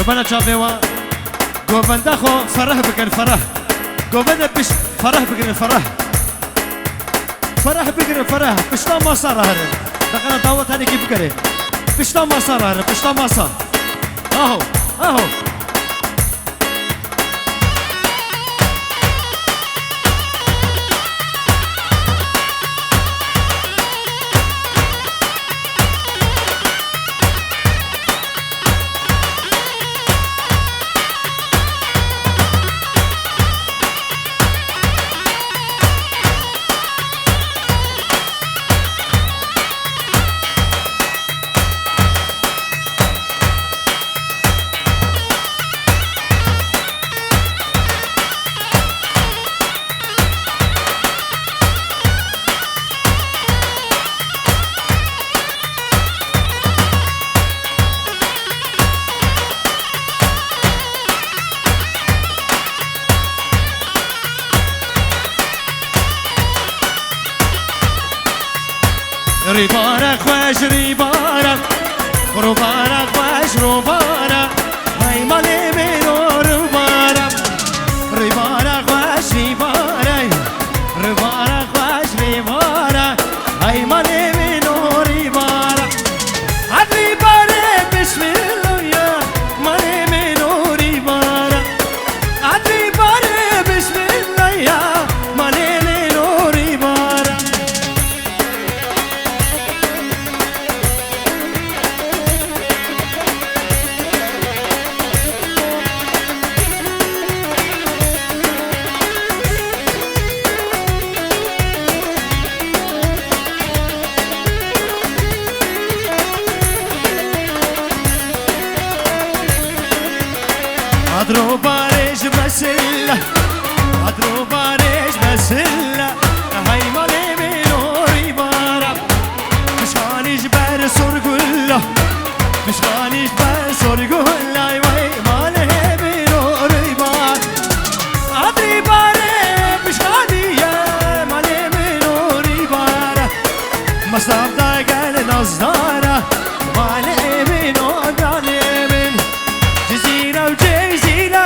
قربنا شافيوا قوبنده خو فرح بكن فرح قوبنده بش فرح بكن فرح فرح بكن فرح بشتا ما صار هذا دقنا دعوت هذه كيف بكره بشتا ما صار هذا بشتا ما صار اهو اهو ريبارك واش ريبارك روبارك واش روبارك هاي مالي منو روبارك ريبارك واش ريبارك ريبارك واش ريبارك هاي مالي منو ريبارك عاد ريبارك بسم الله يا مالي منو ريبارك عاد ريبارك بسم الله يا مالي منو ريبارك أدرو باريش بسلة أدرو باريش بسلة هاي مالي منوري بارا مش خانيش بر سرقلة مش خانيش بر سرقلة هاي مالي منوري بارا أدري باري مش خانية مالي منوري بارا مصاب دا قال نصدارة مالي منوري من جزيرة وجزيرة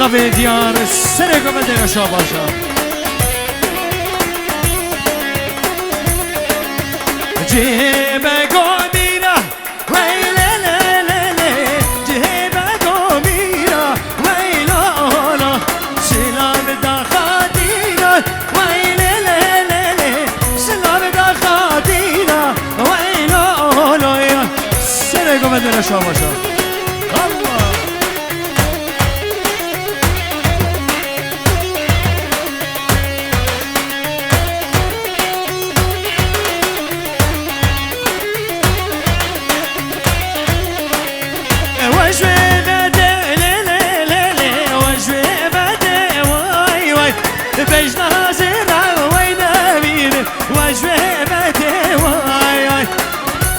نوی دیار سرگو بده شاباشا جیبه گمیرا ویله له جیبه گمیرا ویلا لا سلام دا خادینا ویله له سلام دا خادینا ویلا لا سرگو بده شاباشا بيج نازرة وين أمير وجبه بدي واي واي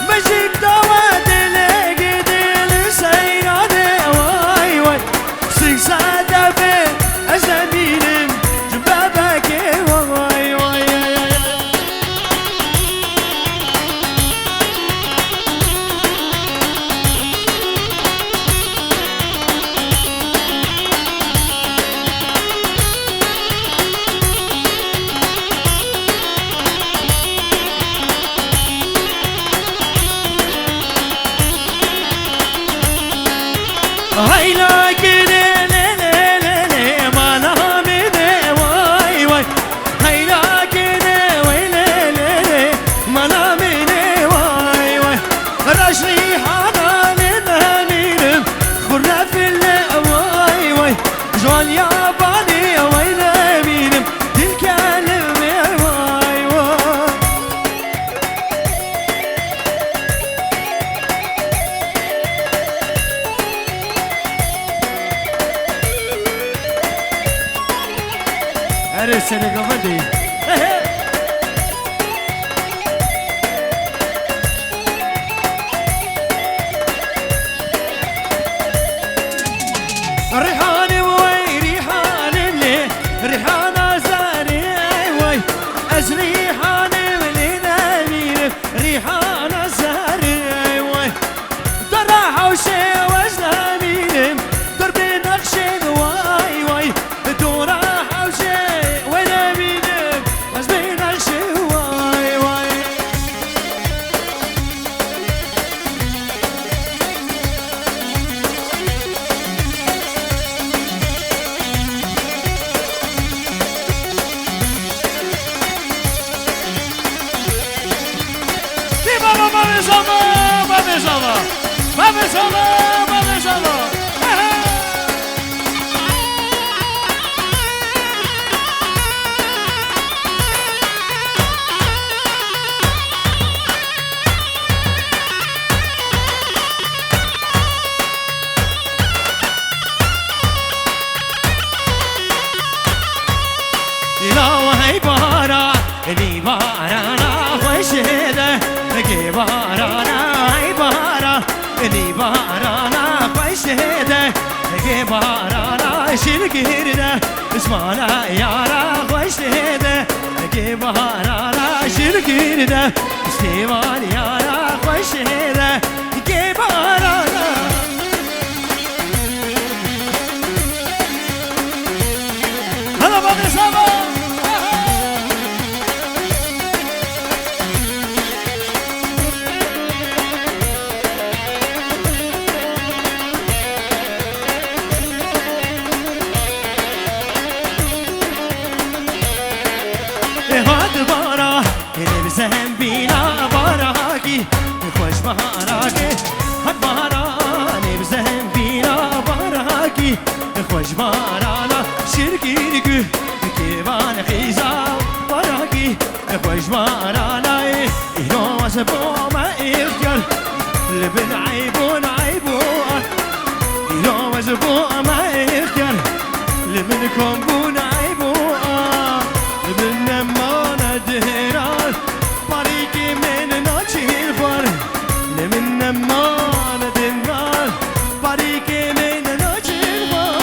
بجيب دواد لقدي بي ريحاني وي ريحاني لي ريحانة زاري وي ريحاني ولي نامي ريحانة زاري وي دراحة وشي وزنامي دربي نقشين واي واي دراحة وشي ونامي وزنامي نقشي واي واي Vamos بارانا شرقيرنا اسمعنا يارا خوش هيدا بارانا شرقيرنا استيوان يارا خوش هيدا بارانا هلا بابي سابا زهم بينا باراكي خوش بهاراكي هد بهاراني بزهم بينا باراكي خوش بارانا شرقيركو كيوان خيزا باراكي خوش بارانا إيرو وزبو ما إفتر لبن عيبون عيبون إيرو وزبو ما إفتر لبن كومبون عيبون لبن نمانا دهران باريكي من ناچيل فار لمن نمان دنوار باريكي من ناچيل فار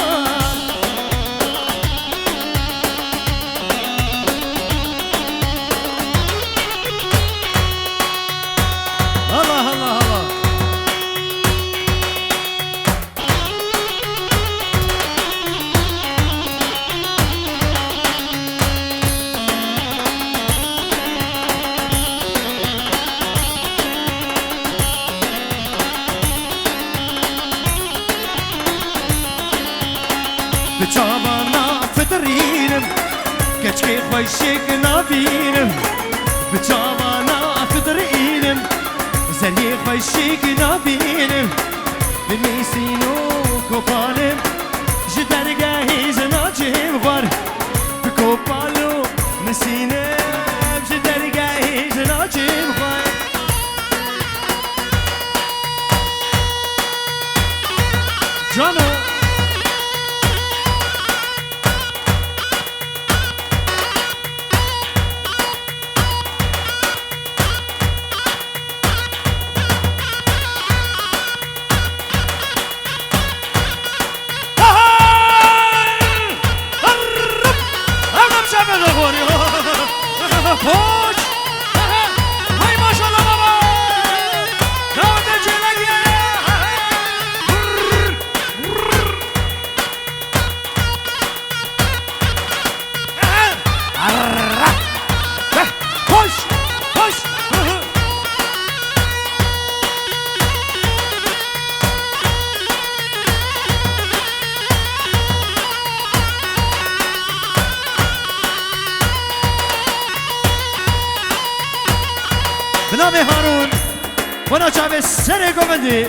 الله الله الله بچاوانا فترینم کچکی خوشک نبینم بچاوانا فترینم زری خوشک نبینم بمیسینو کوپالم جدرگاهی زناچیم وار بکوپالو مسینم جدرگاهی زناچیم وار جانو Push! Hey, mashallah, baba! Now the jalagia! Push! Push! بنام هارون وانا چاوه سر گوندی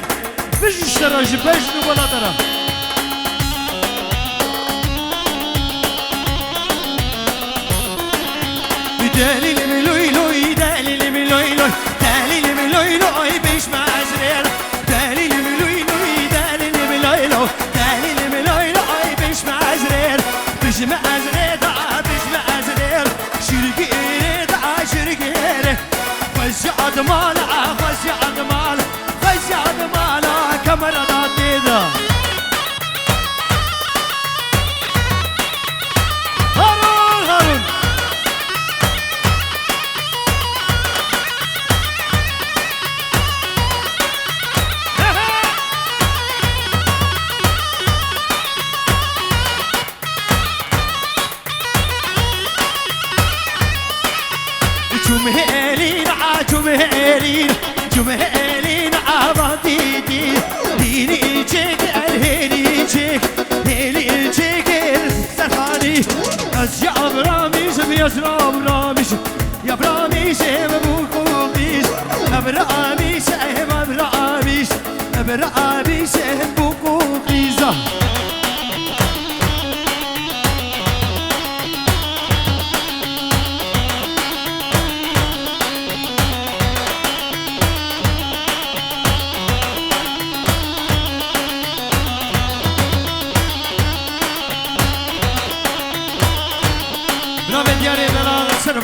بجشترا جبجنو بلا ترا دلیل ملوی لوی دلیل ملوی لوی دلیل ملوی لوی بیش معزریر دلیل ملوی لوی دلیل ملوی لوی دلیل ملوی لوی بیش معزریر بیش معزریر بیش معزریر خزياد مالا خزياد مالا خزياد مالا كاميرا داتيدا هارون هارون جمهيرين جمهيرين جمهيرين عباديتي ديني جيك الهيلي جيك هيلي جيك السرحاني أزيا براميش بيزرا براميش يا براميش بوكوبيش براميش براميش براميش بوكوبيزا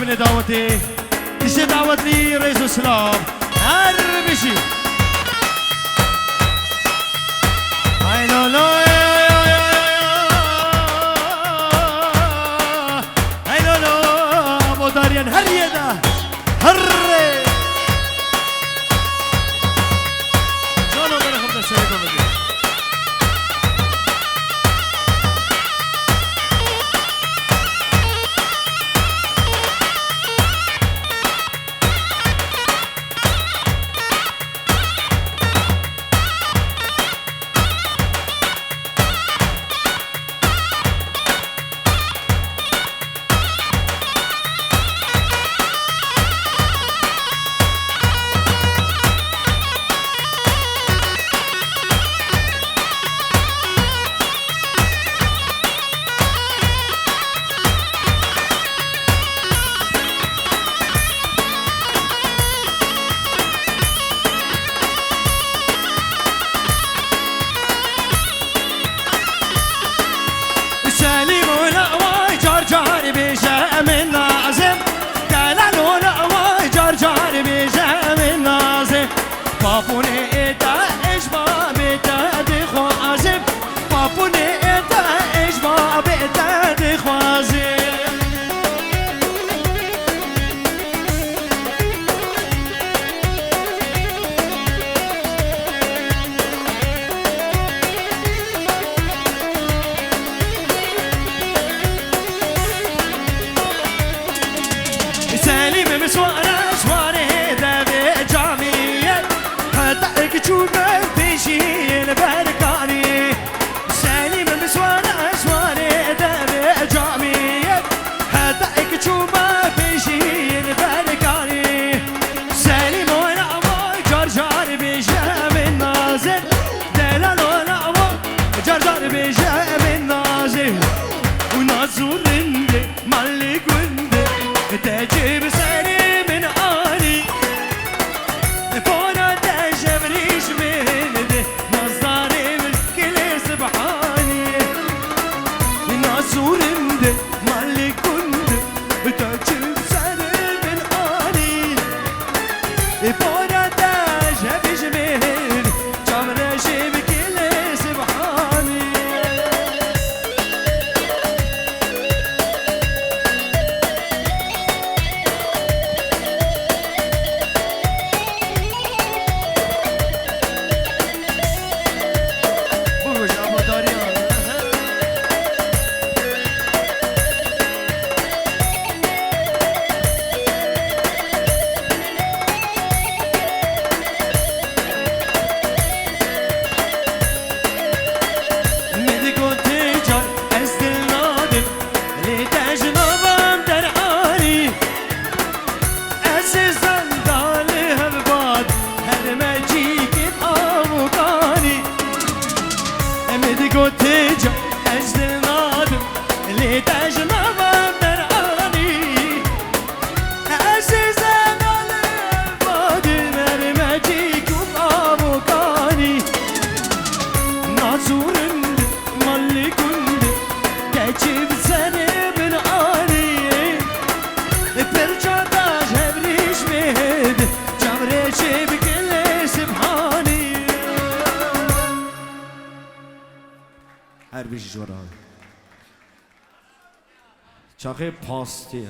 من دعوتي إيش دعوت لي رئيس السلام هربشي هاي لا لا هاي لا لا مداريان هريدا هري جانو من خمسة سيدو مدي هر بیش جورا چاقه پاستی